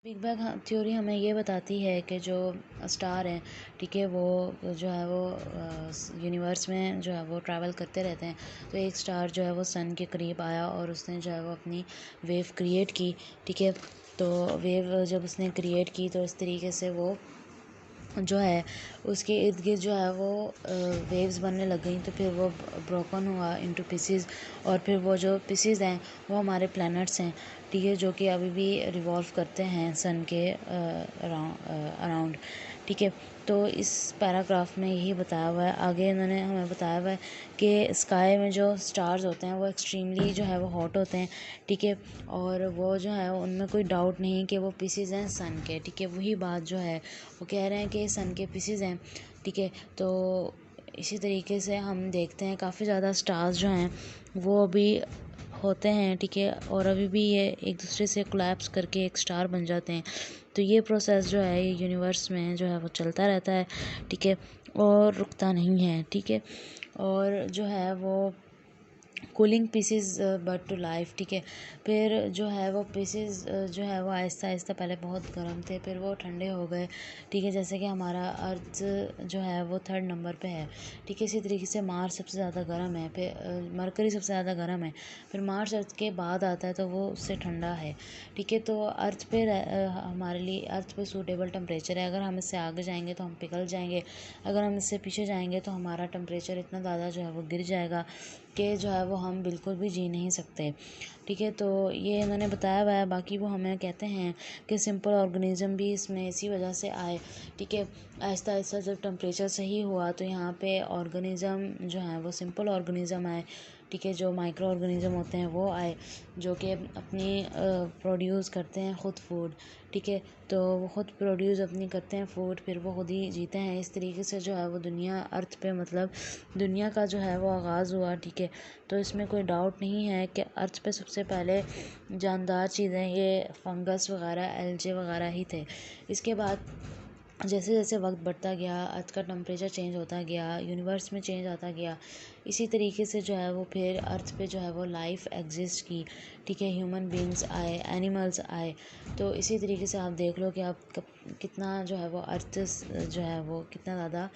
Big bang theory हमें ये बताती है कि जो स्टार हैं, ठीक है, वो जो है वो यूनिवर्स में जो है वो ट्रैवल करते रहते हैं। तो एक स्टार जो है वो सन के करीब आया और उसने जो है वो अपनी वेव क्रिएट की, ठीक है। तो वेव जब उसने क्रिएट की तो इस तरीके से वो जो है उसके इर्द गिर्द जो है वो वेव्स बनने लग गई। तो फिर वो ब्रोकन हुआ इनटू पीसीज, और फिर वो जो पीसीज हैं वो हमारे प्लैनेट्स हैं, ठीक है, जो कि अभी भी रिवॉल्व करते हैं सन के अराउंड, ठीक है। तो इस पैराग्राफ में यही बताया हुआ है। आगे इन्होंने हमें बताया हुआ है कि स्काई में जो स्टार्स होते हैं वो एक्सट्रीमली जो है वो हॉट होते हैं, ठीक है, और वो जो है उनमें कोई डाउट नहीं कि वो पीसीज हैं सन के, ठीक है। वही बात जो है वो कह रहे हैं कि सन के पीसीज हैं, ठीक है। तो इसी तरीके से हम देखते हैं काफ़ी ज़्यादा स्टार्स जो हैं वो अभी होते हैं, ठीक है, और अभी भी ये एक दूसरे से कोलैप्स करके एक स्टार बन जाते हैं। तो ये प्रोसेस जो है ये यूनिवर्स में जो है वो चलता रहता है, ठीक है, और रुकता नहीं है, ठीक है। और जो है वो cooling pieces but to life, ठीक है। फिर जो है वो पीसेस जो है वो आहिस्ता आहिस्ता पहले बहुत गर्म थे, फिर वो ठंडे हो गए, ठीक है। जैसे कि हमारा अर्थ जो है वो 3rd नंबर पे है, ठीक है। इसी तरीके से मार्स सबसे ज़्यादा गर्म है, फिर मरकरी सबसे ज़्यादा गर्म है, फिर मार्स अर्थ के बाद आता है तो वो उससे ठंडा है, ठीक है। तो अर्थ पे हमारे लिए अर्थ पे सूटेबल टेम्परेचर है। अगर हम इससे आगे जाएंगे तो हम पिघल जाएंगे, अगर हम इससे पीछे जाएंगे तो हमारा टेम्परेचर इतना ज़्यादा जो है वो गिर जाएगा कि जो है वो हम बिल्कुल भी जी नहीं सकते, ठीक है। तो ये इन्होंने बताया हुआ है। बाकी वो हमें कहते हैं कि सिंपल ऑर्गेनिज्म भी इसमें इसी वजह से आए, ठीक है। आहिस्ता आहिस्ता जब टेम्परेचर सही हुआ तो यहाँ पे ऑर्गेनिज्म जो है वो सिंपल ऑर्गेनिज्म आए, ठीक है। जो माइक्रो ऑर्गेनिज्म होते हैं वो आए, जो कि अपनी प्रोड्यूस करते हैं ख़ुद फूड, ठीक है। तो वो ख़ुद प्रोड्यूस अपनी करते हैं फूड, फिर वो खुद ही जीते हैं। इस तरीके से जो है वो दुनिया अर्थ पे मतलब दुनिया का जो है वो आगाज़ हुआ, ठीक है। तो इसमें कोई डाउट नहीं है कि अर्थ पे सबसे पहले जानदार चीज़ें ये फंगस वगैरह एल्जे वगैरह ही थे। इसके बाद जैसे जैसे वक्त बढ़ता गया अर्थ का टेम्परेचर चेंज होता गया, यूनिवर्स में चेंज आता गया, इसी तरीके से जो है वो फिर अर्थ पे जो है वो लाइफ एग्जिस्ट की, ठीक है। ह्यूमन बींग्स आए, एनिमल्स आए। तो इसी तरीके से आप देख लो कि आप कितना जो है वो अर्थ जो है वो कितना ज़्यादा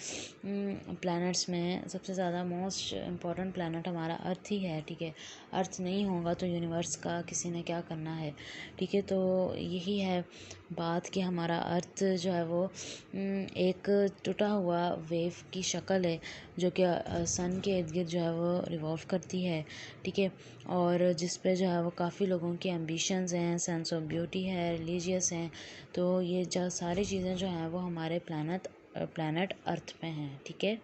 प्लैनेट्स में सबसे ज़्यादा मोस्ट इम्पॉर्टेंट प्लैनेट हमारा अर्थ ही है, ठीक है। अर्थ नहीं होगा तो यूनिवर्स का किसी ने क्या करना है, ठीक है। तो यही है बात कि हमारा अर्थ जो है वो एक टूटा हुआ वेव की शक्ल है, जो कि सन के इर्द गिर्द जो है वो रिवॉल्व करती है, ठीक है। और जिस पे जो है वो काफ़ी लोगों की एम्बिशंस हैं, सेंस ऑफ ब्यूटी है, रिलीजियस हैं। तो ये जो सारी चीज़ें जो हैं वो हमारे प्लानट अर्थ पे हैं, ठीक है।